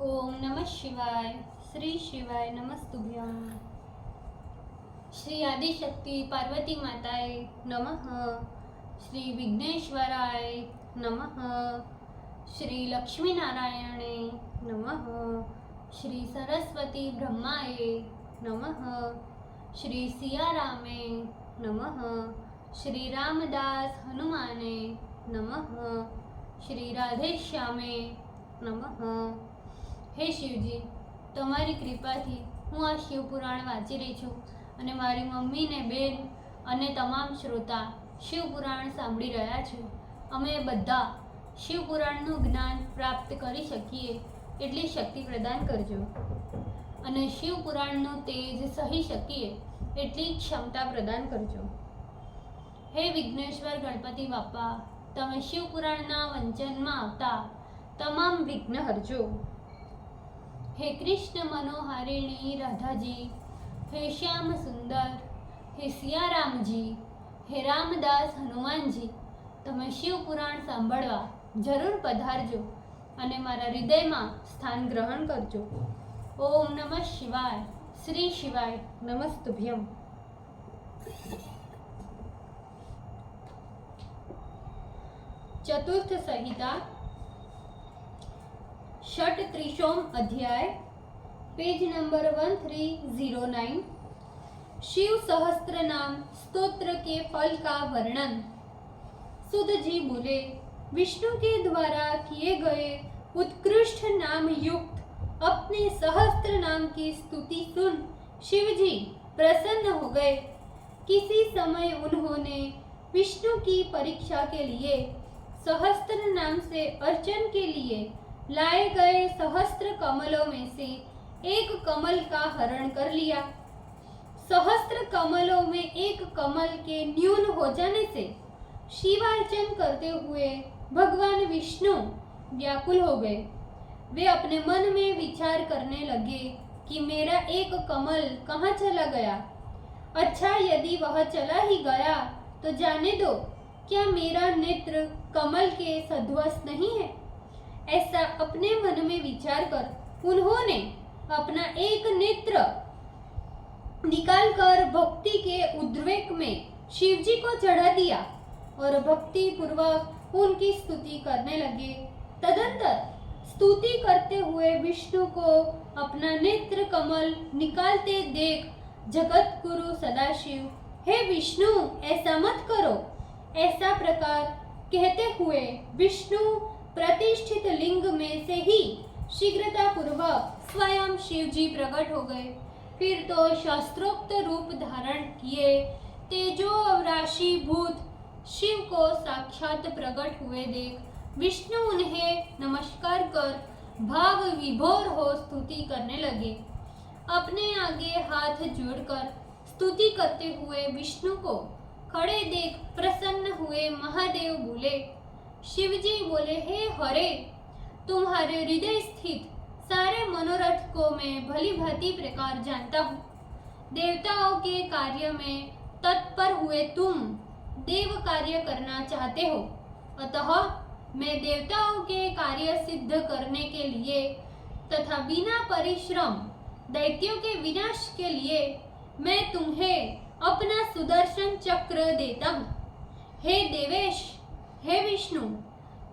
ओम नमः शिवाय। श्री शिवाय नमस्तुभ्यं। श्री आदिशक्ति पार्वती माताए नमः। श्री विघ्नेश्वराय नमः। श्री लक्ष्मी नारायणे नमः। श्री सरस्वती ब्रह्माए नमः। श्री सियारामे नमः। श्री रामदास हनुमाने नमः। श्री राधेश्यामे नमः। हे शिवजी, તમારી કૃપાથી હું આ શિવપુરાણ વાંચી રહી છું અને મારી મમ્મી ને બેન અને તમામ શ્રોતા શિવપુરાણ સાંભળી રહ્યા છે. અમે બધા શિવપુરાણનું જ્ઞાન પ્રાપ્ત કરી શકીએ એટલી શક્તિ પ્રદાન કરજો અને શિવપુરાણનું તેજ સહી શકીએ એટલી ક્ષમતા પ્રદાન કરજો. હે વિઘ્નેશ્વર ગણપતિ બાપા, તમે શિવપુરાણના વંચનમાં આવતા તમામ વિઘ્ન હરજો. हे कृष्ण मनोहारिणी राधा जी, हे श्याम सुंदर, हे सियाराम जी, हे रामदास हनुमान जी, તમે શિવપુરાણ સાંભળવા જરૂર પધારજો અને મારા હૃદયમાં સ્થાન ગ્રહણ કરજો. ઓમ નમઃ શિવાય. શ્રી શિવાય નમસ્તુભ્યમ. चतुर्थ संहिता षट त्रिशोम अध्याय पेज नंबर 1309 शिव सहस्त्र नाम स्तोत्र के फल का वर्णन. सुध जी बोले, विष्णु के द्वारा किए गए उत्कृष्ट नाम युक्त अपने सहस्त्र नाम की स्तुति सुन शिव जी प्रसन्न हो गए. किसी समय उन्होंने विष्णु की परीक्षा के लिए सहस्त्र नाम से अर्चन के लिए लाए गए सहस्त्र कमलों में से एक कमल का हरण कर लिया. सहस्त्र कमलों में एक कमल के न्यून हो जाने से शिवार्चन करते हुए भगवान विष्णु व्याकुल हो गए. वे अपने मन में विचार करने लगे कि मेरा एक कमल कहाँ चला गया. अच्छा, यदि वह चला ही गया तो जाने दो, क्या मेरा नेत्र कमल के सदवश नहीं है. ऐसा अपने मन में विचार कर उन्होंने अपना एक नेत्र निकालकर भक्ति के उद्रेक में शिवजी को चढ़ा दिया और भक्ति पूर्वक उनकी स्तुति करने लगे. तदंतर स्तुति करते हुए विष्णु को अपना नेत्र कमल निकालते देख जगत गुरु सदाशिव, हे विष्णु, ऐसा मत करो. ऐसा प्रकार कहते हुए विष्णु प्रतिष्ठित लिंग में से ही शीघ्रता पूर्वक स्वयं शिव जी प्रकट हो गए. फिर तो शास्त्रोक्त रूप धारण किए तेजो राशि भूत शिव को साक्षात प्रकट हुए देख विष्णु उन्हें नमस्कार कर भाव विभोर हो स्तुति करने लगे. अपने आगे हाथ जोड़कर स्तुति करते हुए विष्णु को खड़े देख प्रसन्न हुए महादेव बोले. शिवजी बोले, हे हरे, तुम्हारे हृदय स्थित सारे मनोरथ को मैं भली भांति प्रकार जानता हूँ. देवताओं के कार्य में तत्पर हुए तुम देव कार्य करना चाहते हो, अतः मैं देवताओं के कार्य सिद्ध करने के लिए तथा बिना परिश्रम दैत्यों के विनाश के लिए मैं तुम्हें अपना सुदर्शन चक्र देता हूँ. हे देवेश, हे विष्णु,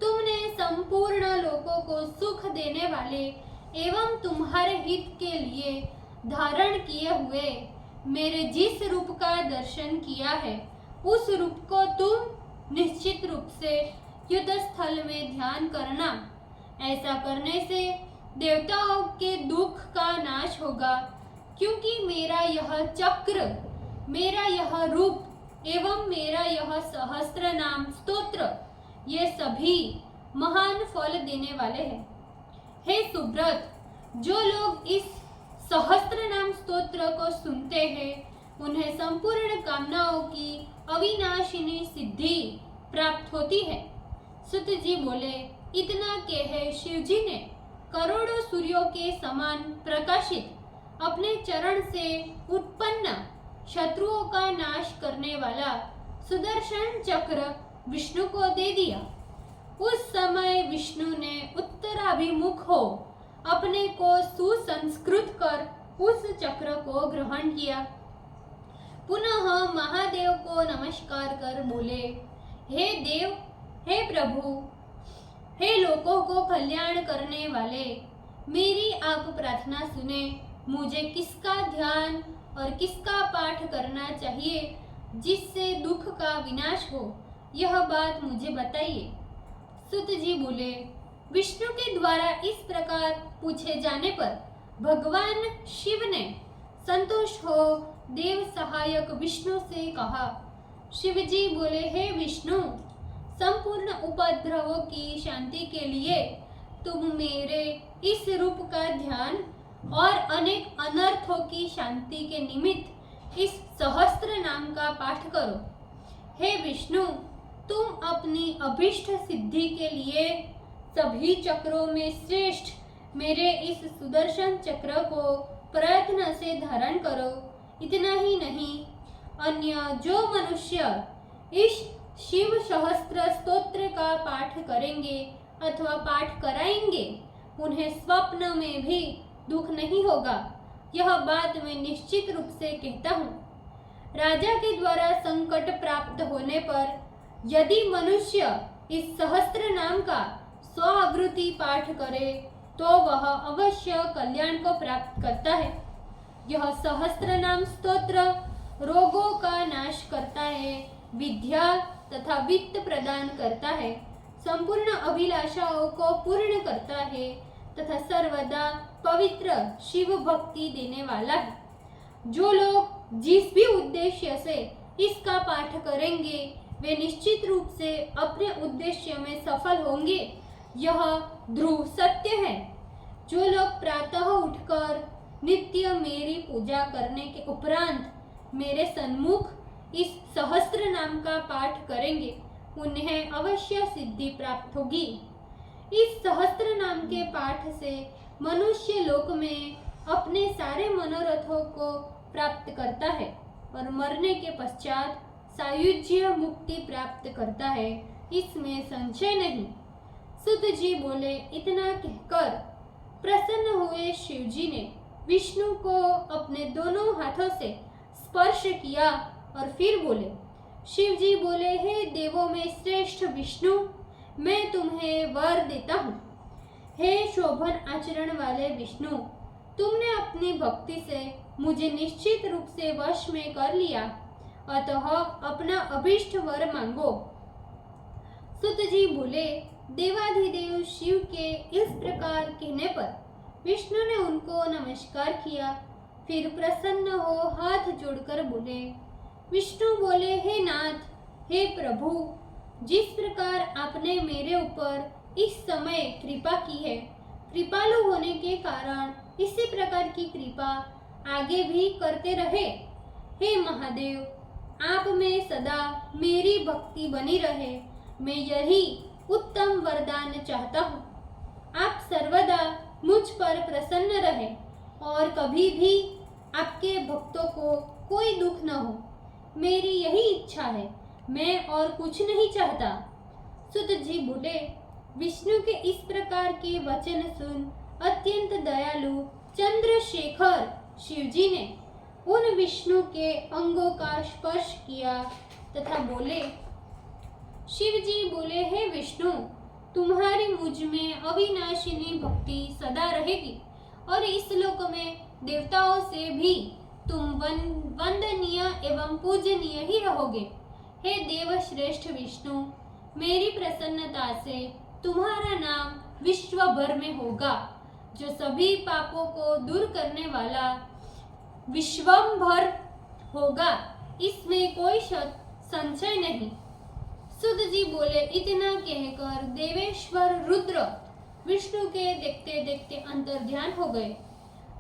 तुमने संपूर्ण लोकों को सुख देने वाले एवं तुम्हारे हित के लिए धारण किए हुए मेरे जिस रूप का दर्शन किया है, उस रूप को तुम निश्चित रूप से युद्ध स्थल में ध्यान करना. ऐसा करने से देवताओं के दुख का नाश होगा, क्योंकि मेरा यह चक्र, मेरा यह रूप एवं मेरा यह सहस्त्र नाम स्तोत्र, ये सभी महान फल देने वाले हैं. हे सुब्रत, जो लोग इस सहस्त्र नाम स्तोत्र को सुनते हैं उन्हें संपूर्ण कामनाओं की अविनाशिनी सिद्धि प्राप्त होती है. सुत जी बोले, इतना कहे शिवजी ने करोड़ों सूर्यों के समान प्रकाशित अपने चरण से उत्पन्न शत्रुओं का नाश करने वाला सुदर्शन चक्र विष्णु को दे दिया. उस समय विष्णु ने उत्तराभिमुख हो अपने को सुसंस्कृत कर उस चक्र को ग्रहण किया। पुनः महादेव को नमस्कार कर बोले, हे देव, हे प्रभु, हे लोगों को कल्याण करने वाले, मेरी आप प्रार्थना सुने। मुझे किसका ध्यान और किसका पाठ करना चाहिए जिससे दुख का विनाश हो, यह बात मुझे बताइए। सुत जी बोले, विष्णु के द्वारा इस प्रकार पूछे जाने पर भगवान शिव ने संतुष्ट हो देव सहायक विष्णु से कहा। शिव जी बोले, हे विष्णु, संपूर्ण उपद्रवों की शांति के लिए तुम मेरे इस रूप का ध्यान और अनेक अनर्थों की शांति के निमित्त इस सहस्त्र नाम का पाठ करो। हे विष्णु, तुम अपनी अभीष्ट सिद्धि के लिए सभी चक्रों में श्रेष्ठ मेरे इस सुदर्शन चक्र को प्रयत्न से धारण करो। इतना ही नहीं, अन्य जो मनुष्य इस शिव सहस्त्र स्तोत्र का पाठ करेंगे अथवा पाठ कराएंगे, उन्हें स्वप्न में भी दुख नहीं होगा। यह बात मैं निश्चित रूप से कहता हूँ। राजा के द्वारा संकट प्राप्त होने पर यदि मनुष्य इस सहस्त्र नाम का स्वावृत्ति पाठ करे तो वह अवश्य कल्याण को प्राप्त करता है। यह सहस्त्र नाम स्तोत्र रोगों का नाश करता है, विद्या तथा वित्त प्रदान करता है, संपूर्ण अभिलाषाओं को पूर्ण करता है तथा सर्वदा पवित्र शिव भक्ति देने वाला है। जो लोग जिस भी उद्देश्य से इसका पाठ करेंगे वे निश्चित रूप से अपने उद्देश्य में सफल होंगे, यह ध्रुव सत्य है। जो लोग प्रातः उठकर नित्य मेरी पूजा करने के उपरांत मेरे सन्मुख इस सहस्त्र नाम का पाठ करेंगे, उन्हें अवश्य सिद्धि प्राप्त होगी। इस सहस्त्र नाम के पाठ से मनुष्य लोक में अपने सारे मनोरथों को प्राप्त करता है और मरने के पश्चात सायुज्य मुक्ति प्राप्त करता है, इसमें संशय नहीं। सुत जी बोले, इतना कहकर प्रसन्न हुए शिव जी ने विष्णु को अपने दोनों हाथों से स्पर्श किया और फिर बोले। शिव जी बोले, हे देवों में श्रेष्ठ विष्णु, मैं तुम्हें वर देता हूँ। हे शोभन आचरण वाले विष्णु, तुमने अपनी भक्ति से मुझे निश्चित रूप से वश में कर लिया, अतः अपना अभीष्ट वर मांगो। सुत जी बोले, देवाधिदेव शिव के इस प्रकार कहने पर विष्णु ने उनको नमस्कार किया, फिर प्रसन्न हो हाथ जोड़कर बोले। विष्णु बोले, हे नाथ, हे प्रभु, जिस प्रकार आपने मेरे ऊपर इस समय कृपा की है, कृपालु होने के कारण इसी प्रकार की कृपा आगे भी करते रहे। हे महादेव, आप में सदा मेरी भक्ति बनी रहे, मैं यही उत्तम वरदान चाहता हूँ। आप सर्वदा मुझ पर प्रसन्न रहे और कभी भी आपके भक्तों को कोई दुख न हो, मेरी यही इच्छा है, मैं और कुछ नहीं चाहता। सुत जी बोले, विष्णु के इस प्रकार के वचन सुन अत्यंत दयालु चंद्रशेखर शिव जी ने उन विष्णु के अंगों का स्पर्श किया तथा बोले। शिव जी बोले, हे विष्णु, तुम्हारी मुझ में अविनाशिनी भक्ति सदा रहेगी और इस लोक में देवताओं से भी तुम वंदनीय एवं पूजनीय ही रहोगे। हे देव श्रेष्ठ विष्णु, मेरी प्रसन्नता से तुम्हारा नाम विश्व भर में होगा, जो सभी पापों को दूर करने वाला विश्वंभर होगा, इसमें कोई संशय नहीं। सुत जी बोले, इतना कहकर देवेश्वर रुद्र विष्णु के देखते देखते अंतर ध्यान हो गए।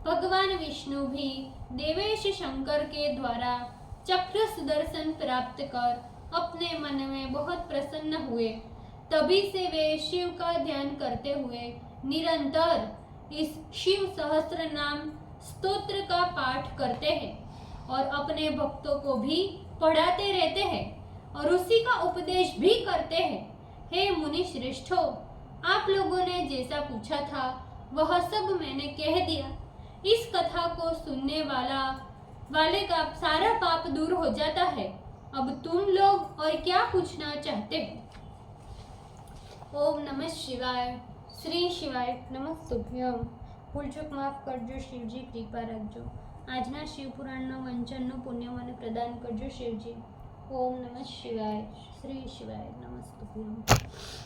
भगवान विष्णु भी देवेश शंकर के द्वारा चक्र सुदर्शन प्राप्त कर अपने मन में बहुत प्रसन्न हुए। तभी से वे शिव का ध्यान करते हुए निरंतर इस शिव सहस्त्र नाम स्तोत्र का पाठ करते हैं और अपने भक्तों को भी पढ़ाते रहते हैं और उसी का उपदेश भी करते हैं। हे मुनि श्रेष्ठों, आप लोगों ने जैसा पूछा था वह सब मैंने कह दिया। इस कथा को सुनने वाले का सारा पाप दूर हो जाता है। अब तुम लोग और क्या पूछना चाहते हो? ओम नमः शिवाय। श्री शिवाय नमस्तुभ्यम। ભૂલ ચૂક માફ કરજો શિવજી, કૃપા રાખજો। આજના શિવપુરાણનો વંચનનો પુણ્ય મને પ્રદાન કરજો શિવજી। ઓમ નમઃ શિવાય। શ્રી શિવાય નમસ્તુભ્યમ।